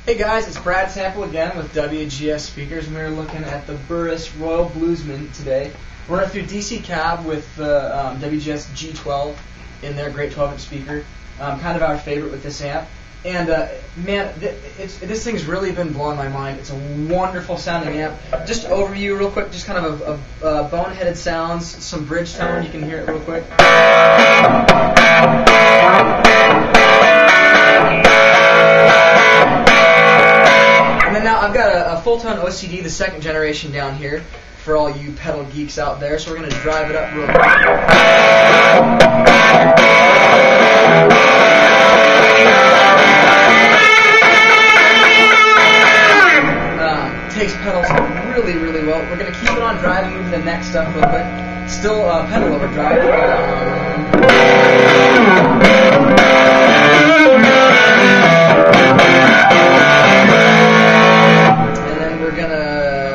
Hey guys, it's Brad Sample again with WGS Speakers, and we're looking at the Burriss Royal Bluesman today. We're running through DC cab with the WGS G12 in their great 12-inch speaker, kind of our favorite with this amp. And man, this thing's really been blowing my mind. It's a wonderful sounding amp. Just overview real quick, just kind of a boneheaded sounds, some bridge tone, you can hear it real quick. Now I've got a full-tone OCD, the second generation down here, for all you pedal geeks out there, so we're going to drive it up real quick. Takes pedals really, really well. We're going to keep it on drive and move to the next stuff real quick. Still pedal overdrive.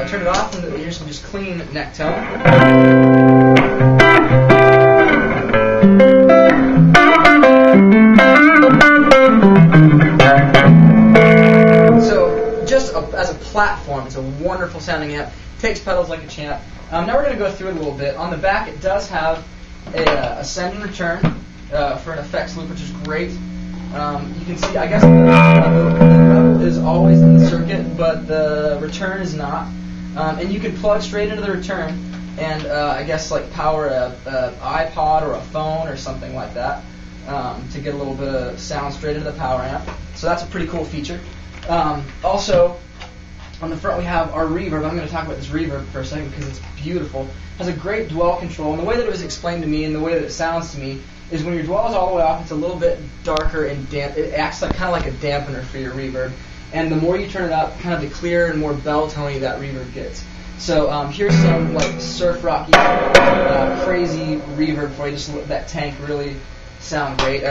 Turn it off and here's some just clean neck tone. So just as a platform, it's a wonderful sounding amp. Takes pedals like a champ. Now we're going to go through it a little bit. On the back it does have a send and return for an effects loop, which is great. You can see, I guess the Reverb is always in the circuit, but the return is not. And you can plug straight into the return and I guess like power a iPod or a phone or something like that to get a little bit of sound straight into the power amp. So that's a pretty cool feature. Also, on the front we have our reverb. I'm going to talk about this reverb for a second because it's beautiful. It has a great dwell control, and the way that it was explained to me and the way that it sounds to me is when your dwell is all the way off, it's a little bit darker and damp. It acts like kind of like a dampener for your reverb. And the more you turn it up, kind of the clearer and more bell-tony that reverb gets. So here's some like surf rocky, crazy reverb for you. Just to let that tank really sound great.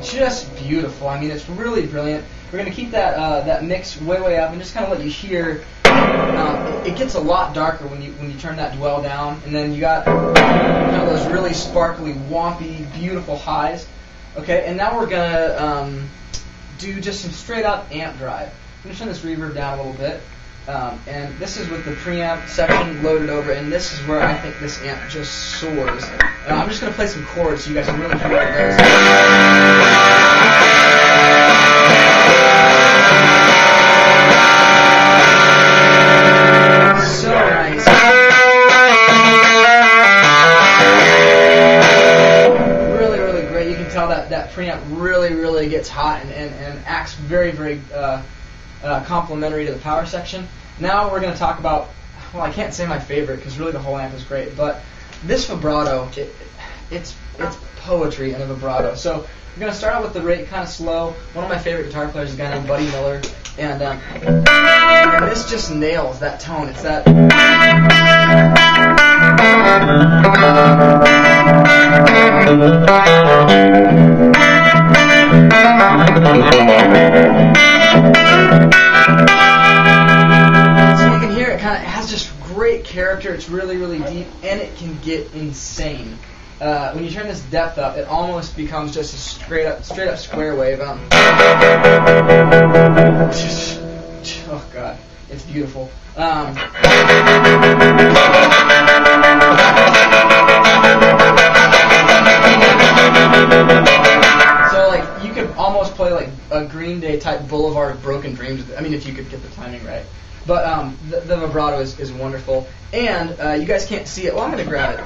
Just beautiful. I mean, it's really brilliant. We're going to keep that mix way up and just kind of let you hear. It gets a lot darker when you turn that dwell down, and then you got those really sparkly, wompy, beautiful highs. Okay, and now we're going to do just some straight up amp drive. I'm going to turn this reverb down a little bit, and this is with the preamp section loaded over, and this is where I think this amp just soars. I'm just going to play some chords so you guys can really hear what it does. So nice. Really, really great. You can tell that preamp really gets hot and acts very complementary to the power section. Now we're going to talk about, well, I can't say my favorite because really the whole amp is great, but this vibrato, it's poetry in a vibrato. So we're going to start out with the rate kind of slow. One of my favorite guitar players is a guy named Buddy Miller, and this just nails that tone. It's that. So you can hear it kind of has just great character. It's really deep, and it can get insane. When you turn this depth up, it almost becomes just a straight up square wave. Oh God, it's beautiful. So like you could almost play like a Green Day type Boulevard of Broken Dreams. I mean, if you could get the timing right. But the vibrato is wonderful, and you guys can't see it. Well, I'm going to grab it.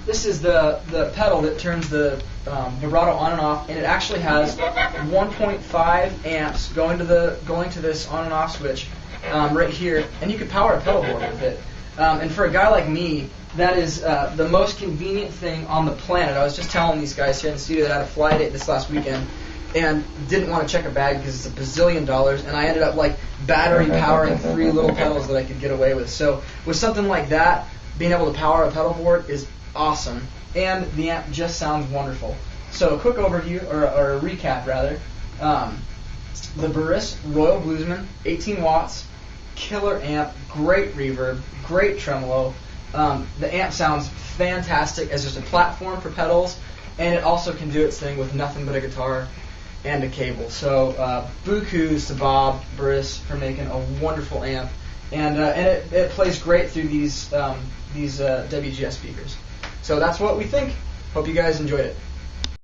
This is the pedal that turns the vibrato on and off, and it actually has 1.5 amps going to this on and off switch right here, and you can power a pedal board with it. And for a guy like me, that is the most convenient thing on the planet. I was just telling these guys here in the studio that I had a fly date this last weekend, and didn't want to check a bag because it's $1 bazillion, and I ended up like battery powering 3 little pedals that I could get away with. So with something like that, being able to power a pedal board is awesome, and the amp just sounds wonderful. So a quick overview, or a recap rather. The Burriss Royal Bluesman, 18 watts, killer amp, great reverb, great tremolo. The amp sounds fantastic as just a platform for pedals, and it also can do its thing with nothing but a guitar and a cable. So bukus to Bob Burriss for making a wonderful amp, and it plays great through these WGS speakers. So that's what we think. Hope you guys enjoyed it.